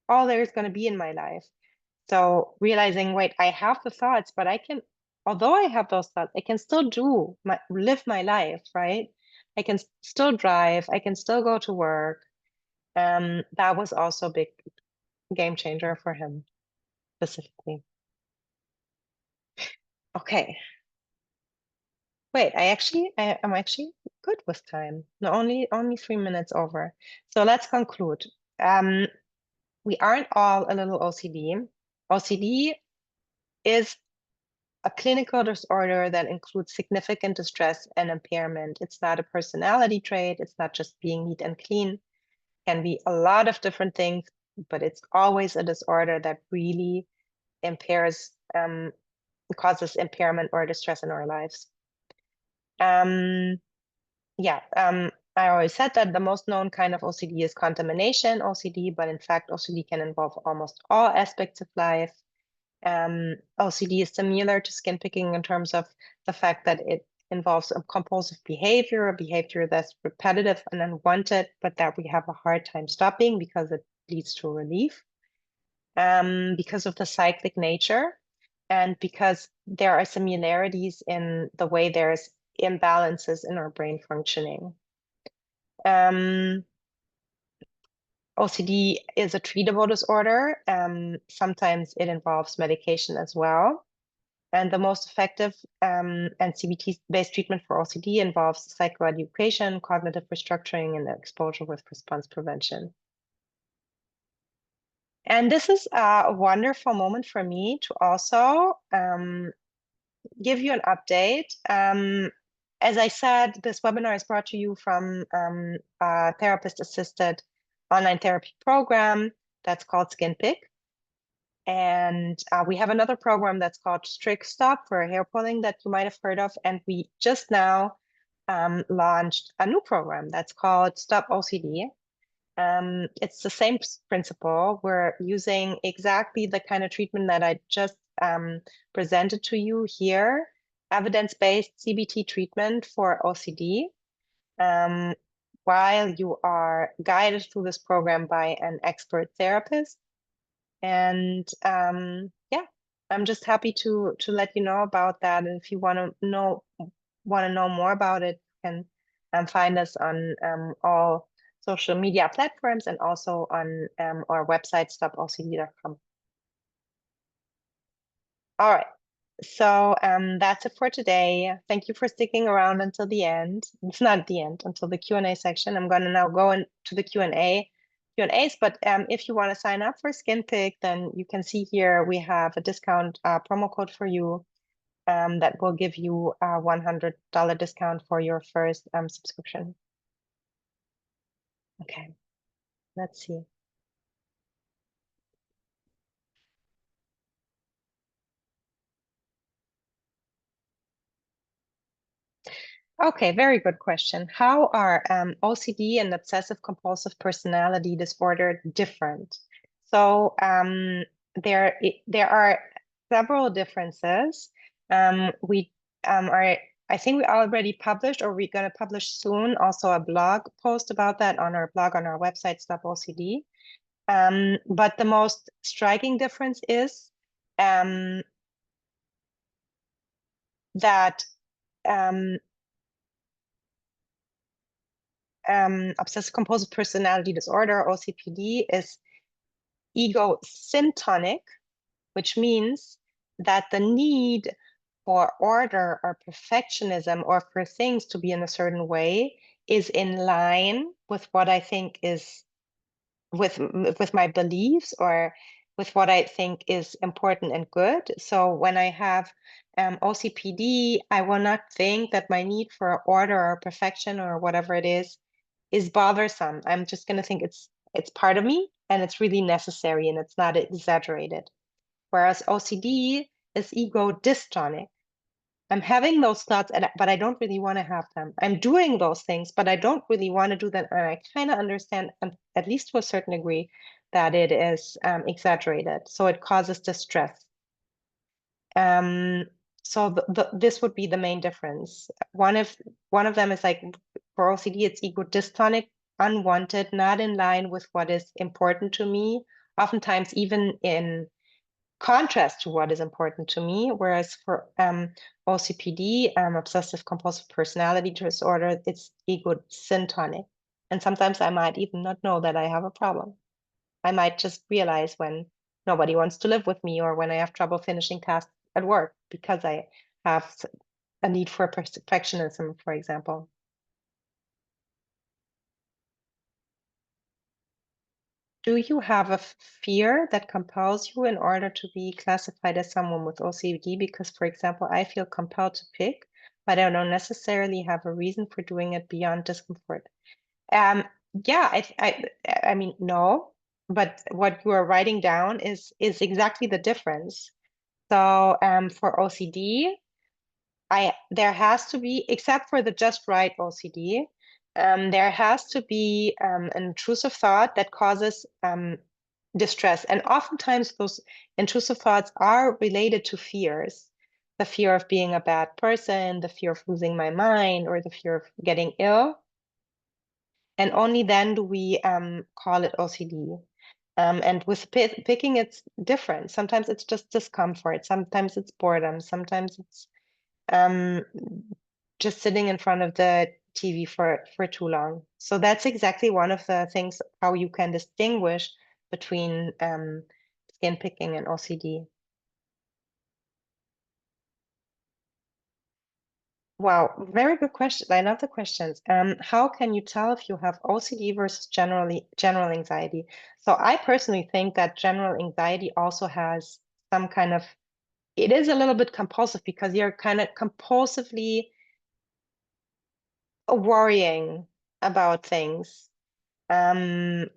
all there's going to be in my life. So realizing, wait, I have the thoughts, but although I have those thoughts, I can still live my life, right? I can still drive, I can still go to work. That was also a big game changer for him specifically. Okay. Wait, I'm actually good with time. No, only 3 minutes over. So let's conclude. We aren't all a little OCD. OCD is a clinical disorder that includes significant distress and impairment. It's not a personality trait. It's not just being neat and clean. It can be a lot of different things, but it's always a disorder that really causes impairment or distress in our lives. I always said that the most known kind of OCD is contamination OCD, but in fact, OCD can involve almost all aspects of life. OCD is similar to skin picking in terms of the fact that it involves a compulsive behavior, a behavior that's repetitive and unwanted, but that we have a hard time stopping because it leads to relief. Because of the cyclic nature and because there are similarities in the way there's imbalances in our brain functioning. OCD is a treatable disorder. Sometimes it involves medication as well. And the most effective and CBT-based treatment for OCD involves psychoeducation, cognitive restructuring, and exposure with response prevention. And this is a wonderful moment for me to also give you an update. As I said, this webinar is brought to you from a therapist-assisted online therapy program that's called SkinPick. And we have another program that's called Strict Stop for hair pulling that you might have heard of. And we just now launched a new program that's called Stop OCD. It's the same principle. We're using exactly the kind of treatment that I just presented to you here, evidence-based CBT treatment for OCD, while you are guided through this program by an expert therapist. And I'm just happy to let you know about that. And if you want to know more about it, you can find us on all social media platforms and also on our website, stopocd.com. All right. So that's it for today. Thank you for sticking around until the end. It's not the end, until the Q&A section. I'm going to now go into the Q&A. If Q&As, but if you want to sign up for SkinPick, then you can see here we have a discount promo code for you that will give you a $100 discount for your first subscription. Okay, let's see. Okay, very good question. How are OCD and obsessive compulsive personality disorder different? So there are several differences. We I think we already published, or we're going to publish soon, also a blog post about that on our blog on our website, Stop OCD. But the most striking difference is that obsessive compulsive personality disorder, OCPD, is ego syntonic, which means that the need for order or perfectionism or for things to be in a certain way is in line with what I think is with my beliefs or with what I think is important and good. So when I have OCPD, I will not think that my need for order or perfection or whatever it is bothersome. I'm just going to think it's part of me and it's really necessary and it's not exaggerated. Whereas OCD is ego dystonic. I'm having those thoughts, but I don't really want to have them. I'm doing those things, but I don't really want to do them. And I kind of understand, at least to a certain degree, that it is exaggerated. So it causes distress. So this would be the main difference. One of them is like for OCD, it's ego dystonic, unwanted, not in line with what is important to me, oftentimes even in contrast to what is important to me. Whereas for OCPD, obsessive compulsive personality disorder, it's ego syntonic. And sometimes I might even not know that I have a problem. I might just realize when nobody wants to live with me or when I have trouble finishing tasks at work because I have a need for perfectionism, for example. Do you have a fear that compels you in order to be classified as someone with OCD? Because, for example, I feel compelled to pick, but I don't necessarily have a reason for doing it beyond discomfort. Yeah, I mean, no, but what you are writing down is exactly the difference. So, for OCD, there has to be, except for the just right OCD, there has to be an intrusive thought that causes distress. And oftentimes those intrusive thoughts are related to fears. The fear of being a bad person, the fear of losing my mind, or the fear of getting ill. And only then do we call it OCD. And with picking, it's different. Sometimes it's just discomfort. Sometimes it's boredom. Sometimes it's just sitting in front of the TV for too long. So that's exactly one of the things how you can distinguish between skin picking and OCD. Wow, very good question. I love the questions. How can you tell if you have OCD versus general anxiety? So I personally think that general anxiety also has some kind of, it is a little bit compulsive because you're kind of compulsively worrying about things. And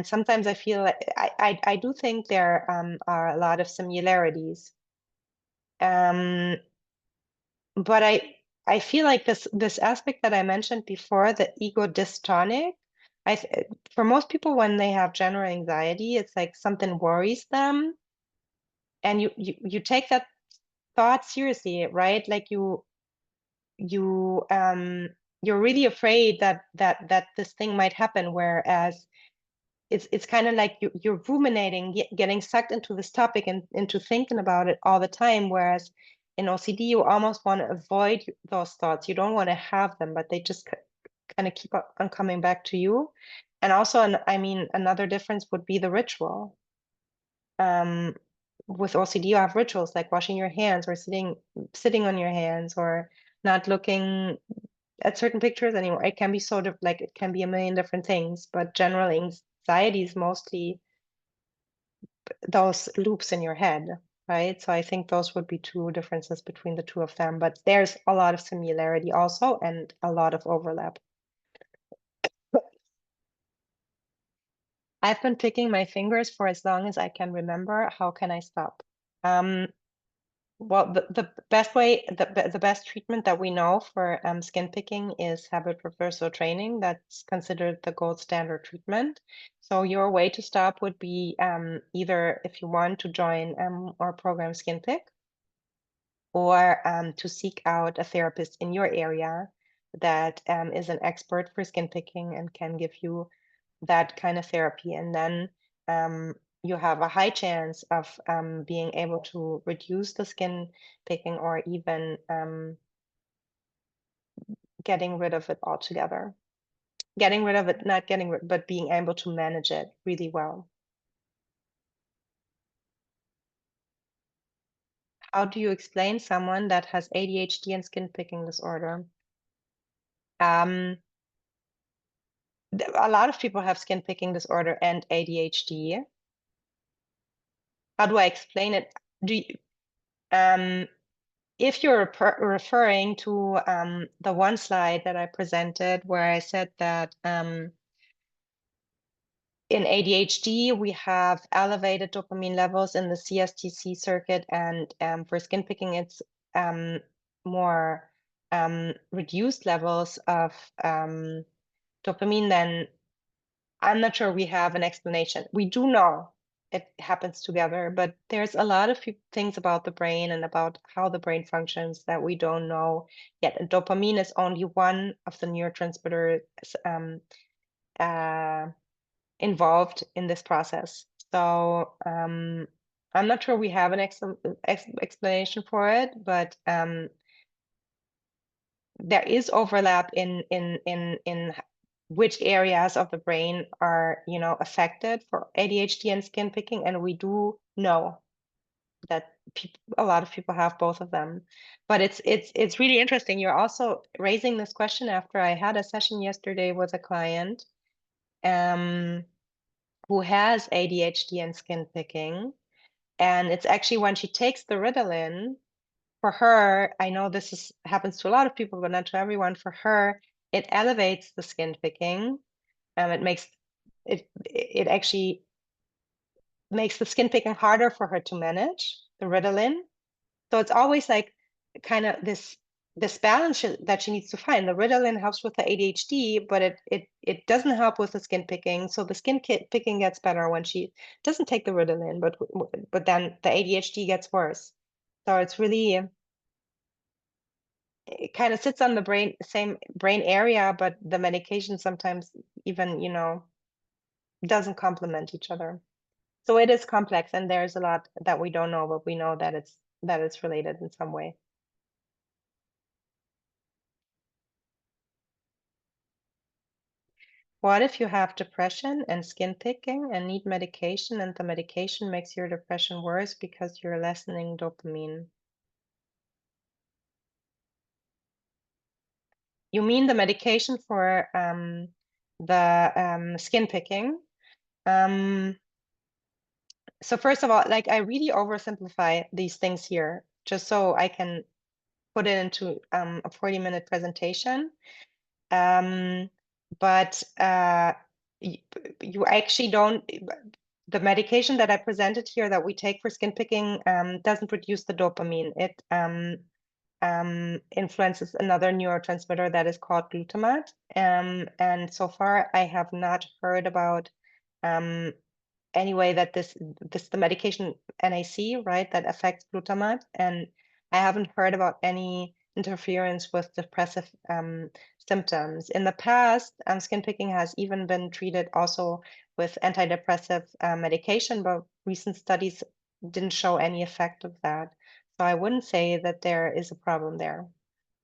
sometimes I feel like I do think there are a lot of similarities. But I feel like this aspect that I mentioned before, the ego dystonic, for most people when they have general anxiety, it's like something worries them, and you take that thought seriously, right? Like you're really afraid that this thing might happen, whereas it's kind of like you're ruminating, getting sucked into this topic and into thinking about it all the time. Whereas in OCD, you almost want to avoid those thoughts. You don't want to have them, but they just kind of keep on coming back to you. And also, I mean, another difference would be the ritual. With OCD, you have rituals like washing your hands or sitting on your hands or not looking at certain pictures anymore. It can be sort of like it can be a million different things, but general anxiety is mostly those loops in your head, right? So I think those would be two differences between the two of them, but there's a lot of similarity also and a lot of overlap. I've been picking my fingers for as long as I can remember. How can I stop? Well, the best way, the best treatment that we know for skin picking is habit reversal training. That's considered the gold standard treatment. So your way to stop would be either if you want to join our program Skin Pick, or to seek out a therapist in your area that is an expert for skin picking and can give you that kind of therapy. And then you have a high chance of being able to reduce the skin picking or even getting rid of it altogether. Getting rid of it, not getting rid, but being able to manage it really well. How do you explain someone that has ADHD and skin picking disorder? A lot of people have skin picking disorder and ADHD. How do I explain it? Do you, if you're referring to the one slide that I presented where I said that in ADHD, we have elevated dopamine levels in the CSTC circuit, and for skin picking, it's more reduced levels of dopamine, then I'm not sure we have an explanation. We do know it happens together, but there's a lot of things about the brain and about how the brain functions that we don't know yet. And dopamine is only one of the neurotransmitters involved in this process. So I'm not sure we have an explanation for it, but there is overlap in which areas of the brain are, affected for ADHD and skin picking, and we do know that a lot of people have both of them. But it's really interesting. You're also raising this question after I had a session yesterday with a client who has ADHD and skin picking, and it's actually when she takes the Ritalin, for her, I know this happens to a lot of people, but not to everyone. For her, it elevates the skin picking. It makes it actually makes the skin picking harder for her to manage, the Ritalin. So it's always like kind of this balance that she needs to find. The Ritalin helps with the ADHD, but it doesn't help with the skin picking. So the skin picking gets better when she doesn't take the Ritalin, but then the ADHD gets worse. So it's really, it kind of sits on the same brain area, but the medication sometimes even, doesn't complement each other. So it is complex, and there's a lot that we don't know, but we know that it's related in some way. What if you have depression and skin picking and need medication, and the medication makes your depression worse because you're lessening dopamine? You mean the medication for the skin picking? So first of all, like I really oversimplify these things here, just so I can put it into a 40-minute presentation. But you actually don't, the medication that I presented here that we take for skin picking doesn't reduce the dopamine. It influences another neurotransmitter that is called glutamate. And so far, I have not heard about any way that this the medication NAC, right, that affects glutamate, and I haven't heard about any interference with depressive symptoms. In the past, skin picking has even been treated also with antidepressive medication, but recent studies didn't show any effect of that. So I wouldn't say that there is a problem there.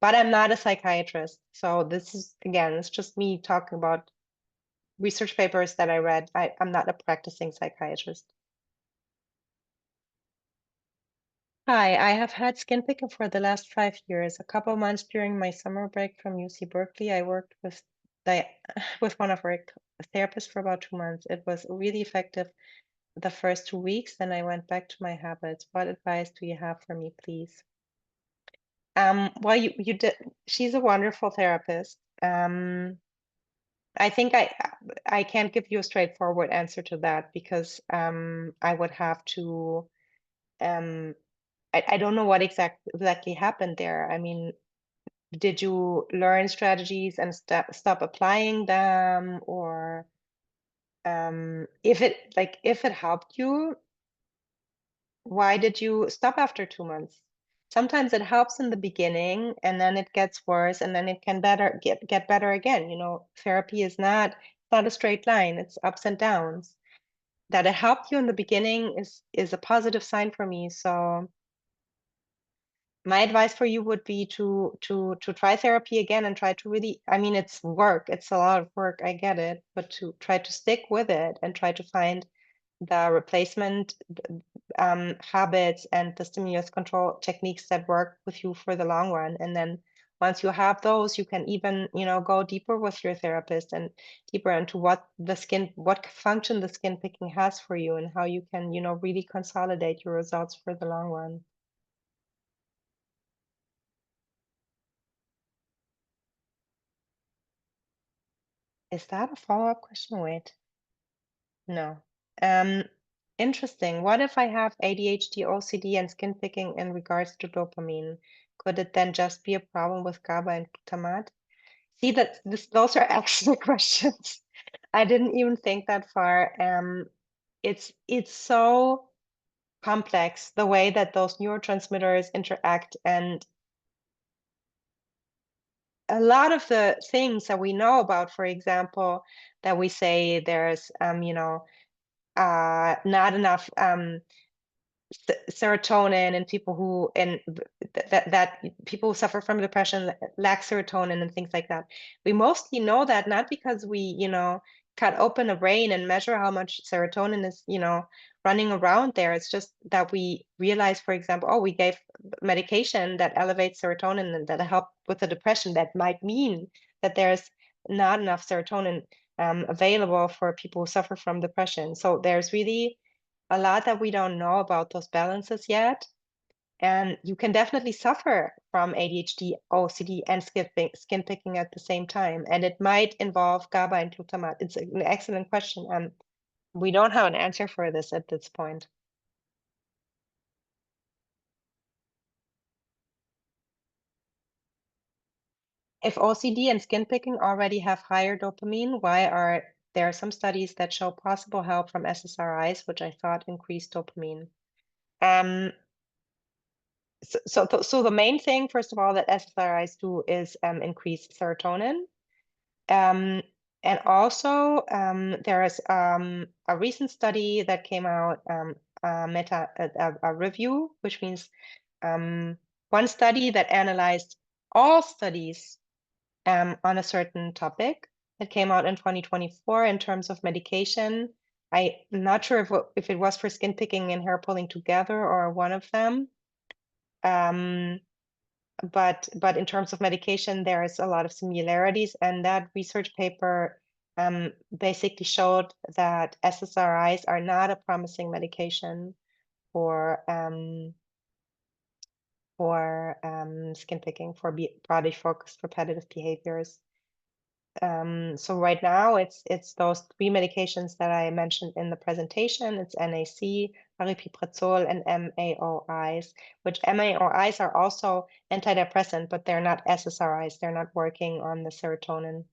But I'm not a psychiatrist. So this is, again, it's just me talking about research papers that I read. I'm not a practicing psychiatrist. Hi, I have had skin picking for the last 5 years. A couple months during my summer break from UC Berkeley, I worked with with one of our a therapist for about 2 months. It was really effective the first 2 weeks. Then I went back to my habits. What advice do you have for me, please? Well, you did. She's a wonderful therapist. I think I can't give you a straightforward answer to that because I would have to I don't know what exactly happened there. I mean, did you learn strategies and stop applying them, or if it helped you, why did you stop after 2 months? Sometimes it helps in the beginning and then it gets worse and then it can get better again. Therapy is not a straight line, it's ups and downs. That it helped you in the beginning is a positive sign for me. So my advice for you would be to try therapy again and try to really, I mean, it's work, it's a lot of work, I get it, but to try to stick with it and try to find the replacement habits and the stimulus control techniques that work with you for the long run. And then once you have those, you can even, go deeper with your therapist and deeper into what function the skin picking has for you and how you can, really consolidate your results for the long run. Is that a follow-up question? Wait, no. Um, Interesting. What if I have ADHD, OCD, and skin picking in regards to dopamine? Could it then just be a problem with GABA and glutamate? See, those are excellent questions. I didn't even think that far. It's so complex the way that those neurotransmitters interact, and a lot of the things that we know about, for example, that we say there's not enough serotonin in people who that people who suffer from depression lack serotonin and things like that. We mostly know that not because we cut open a brain and measure how much serotonin is running around there. It's just that we realize, for example, oh, we gave medication that elevates serotonin and that help with the depression. That might mean that there's not enough serotonin available for people who suffer from depression. So there's really a lot that we don't know about those balances yet. And you can definitely suffer from ADHD, OCD, and skin picking at the same time. And it might involve GABA and glutamate. It's an excellent question. We don't have an answer for this at this point. If OCD and skin picking already have higher dopamine, why are there some studies that show possible help from SSRIs, which I thought increased dopamine? Um, So the main thing, first of all, that SSRIs do is increase serotonin. And also, there is a recent study that came out, a review, which means one study that analyzed all studies on a certain topic that came out in 2024 in terms of medication. I'm not sure if it was for skin picking and hair pulling together or one of them. But in terms of medication, there is a lot of similarities, and that research paper basically showed that SSRIs are not a promising medication for skin picking for body focused repetitive behaviors. So right now it's those three medications that I mentioned in the presentation. It's NAC, aripiprazole, and MAOIs, which MAOIs are also antidepressant, but they're not SSRIs. They're not working on the serotonin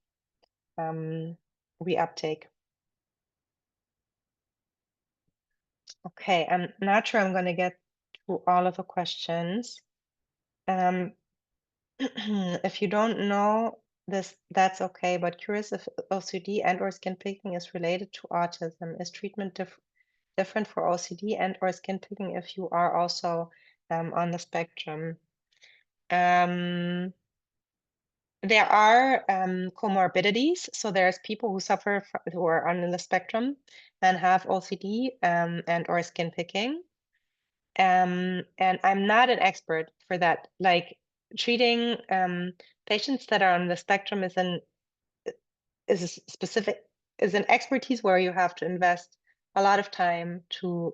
reuptake. Okay, I'm not sure I'm going to get to all of the questions. If you don't know this, that's okay, but curious if OCD and/or skin picking is related to autism. Is treatment different for OCD and/or skin picking if you are also on the spectrum? There are comorbidities. So there's people who suffer who are on the spectrum and have OCD and/or skin picking. And I'm not an expert for that. Like treating patients that are on the spectrum is a specific is an expertise where you have to invest a lot of time to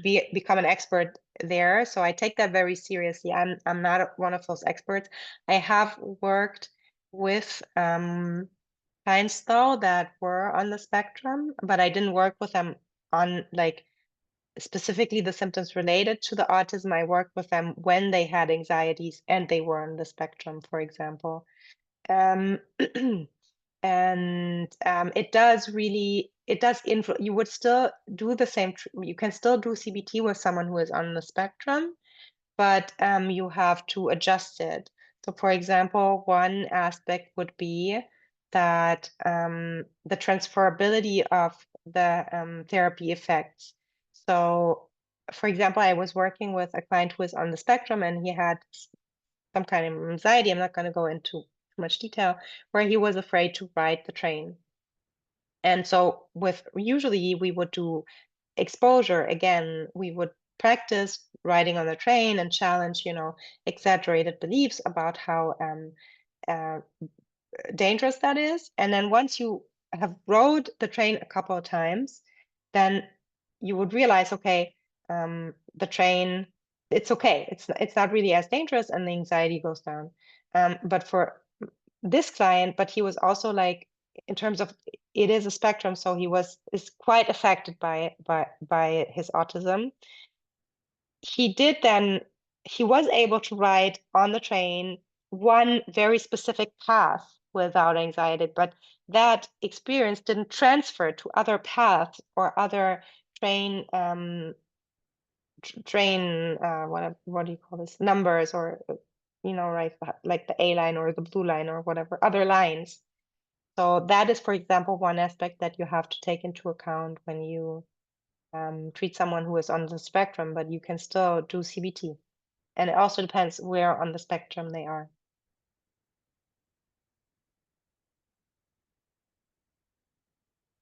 become an expert there. So I take that very seriously. I'm not one of those experts. I have worked with clients though that were on the spectrum, but I didn't work with them on like specifically the symptoms related to the autism. I worked with them when they had anxieties and they were on the spectrum, for example. Um, and it does influence. You would still do the same. You can still do CBT with someone who is on the spectrum, but you have to adjust it. So, for example, one aspect would be that the transferability of the therapy effects. So, for example, I was working with a client who is on the spectrum and he had some kind of anxiety. I'm not going to go into too much detail, where he was afraid to ride the train. And so usually we would do exposure. Again, we would practice riding on the train and challenge, exaggerated beliefs about how uh, dangerous that is. And then once you have rode the train a couple of times, then you would realize, okay, the train, it's okay. It's not really as dangerous, and the anxiety goes down. But for this client, but he was also like, in terms of, it is a spectrum, so is quite affected by his autism. He was able to ride on the train one very specific path without anxiety, but that experience didn't transfer to other paths or other train what do you call this, numbers, or right, like the A line or the blue line or whatever other lines. So that is, for example, one aspect that you have to take into account when you treat someone who is on the spectrum, but you can still do CBT. And it also depends where on the spectrum they are.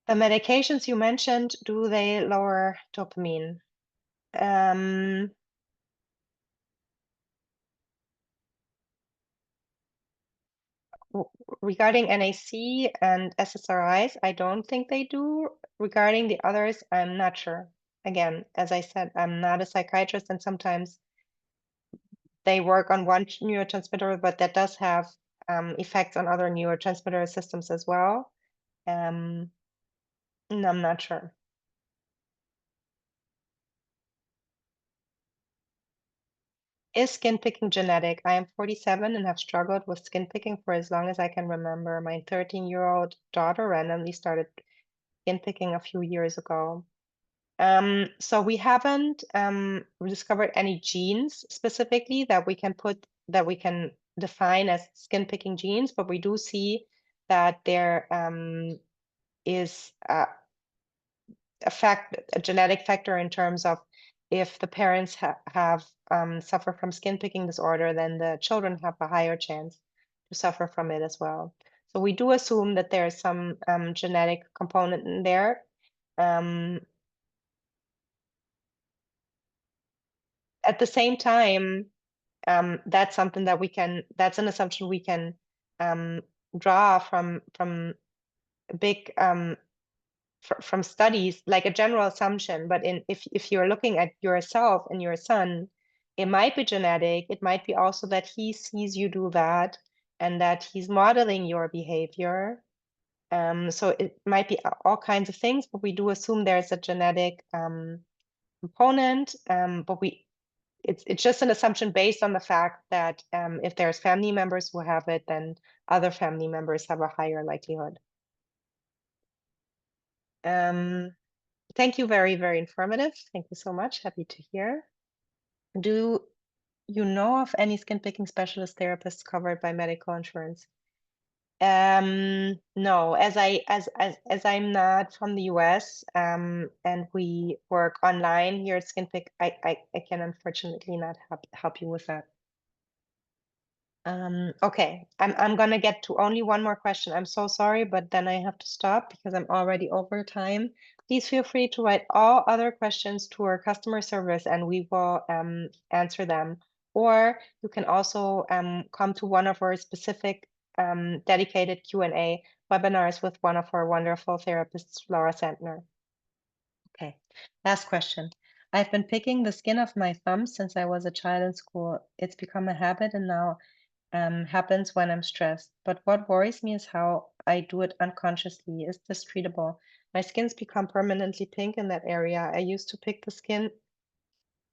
The medications you mentioned, do they lower dopamine? Regarding NAC and SSRIs, I don't think they do. Regarding the others, I'm not sure. Again, as I said, I'm not a psychiatrist, and sometimes they work on one neurotransmitter, but that does have effects on other neurotransmitter systems as well. And I'm not sure. Is skin picking genetic? I am 47 and have struggled with skin picking for as long as I can remember. My 13-year-old daughter randomly started skin picking a few years ago. So we haven't discovered any genes specifically that we can define as skin picking genes, but we do see that there is a genetic factor in terms of, if the parents have suffer from skin picking disorder, then the children have a higher chance to suffer from it as well. So we do assume that there is some genetic component in there. At the same time, that's something that's an assumption we can draw from big from studies, like a general assumption. But if you're looking at yourself and your son, it might be genetic. It might be also that he sees you do that and that he's modeling your behavior. So it might be all kinds of things, but we do assume there's a genetic component. But it's just an assumption based on the fact that if there's family members who have it, then other family members have a higher likelihood. Thank you. Very, very informative. Thank you so much. Happy to hear. Do you know of any skin picking specialist therapists covered by medical insurance? No, as I'm not from the US, and we work online here at Skin Pick, I can unfortunately not help you with that. Okay, I'm gonna get to only one more question. I'm so sorry, but then I have to stop because I'm already over time. Please feel free to write all other questions to our customer service and we will answer them. Or you can also come to one of our specific dedicated Q&A webinars with one of our wonderful therapists, Laura Sandner. Okay, last question. I've been picking the skin of my thumb since I was a child in school. It's become a habit and now happens when I'm stressed. But what worries me is how I do it unconsciously. Is this treatable? My skin's become permanently pink in that area. I used to pick the skin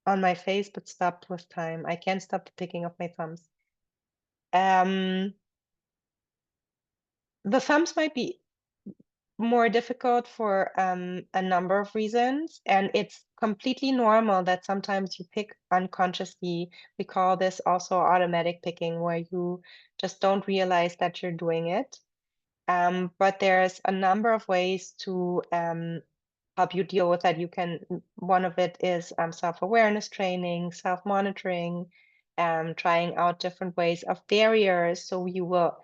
on my face, but stopped with time. I can't stop the picking of my thumbs. The thumbs might be more difficult for a number of reasons, and it's completely normal that sometimes you pick unconsciously. We call this also automatic picking, where you just don't realize that you're doing it. But there's a number of ways to help you deal with that. One of it is self-awareness training, self-monitoring, trying out different ways of barriers. So you will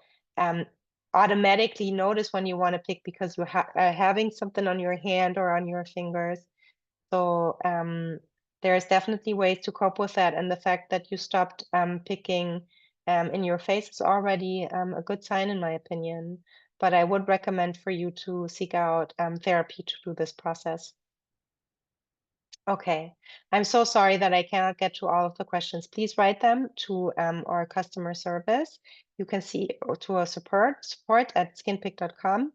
automatically notice when you want to pick because you are having something on your hand or on your fingers. So there's definitely ways to cope with that. And the fact that you stopped picking in your face is already a good sign, in my opinion. But I would recommend for you to seek out therapy to do this process. Okay, I'm so sorry that I cannot get to all of the questions. Please write them to our customer service. You can see to our support at skinpick.com.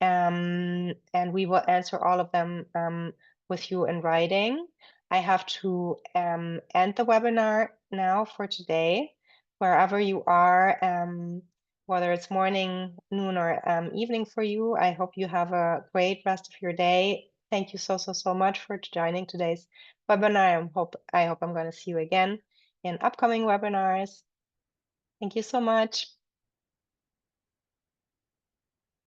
And we will answer all of them with you in writing. I have to end the webinar now for today. Wherever you are, whether it's morning, noon, or evening for you, I hope you have a great rest of your day. Thank you so much for joining today's webinar. I hope I'm going to see you again in upcoming webinars. Thank you so much.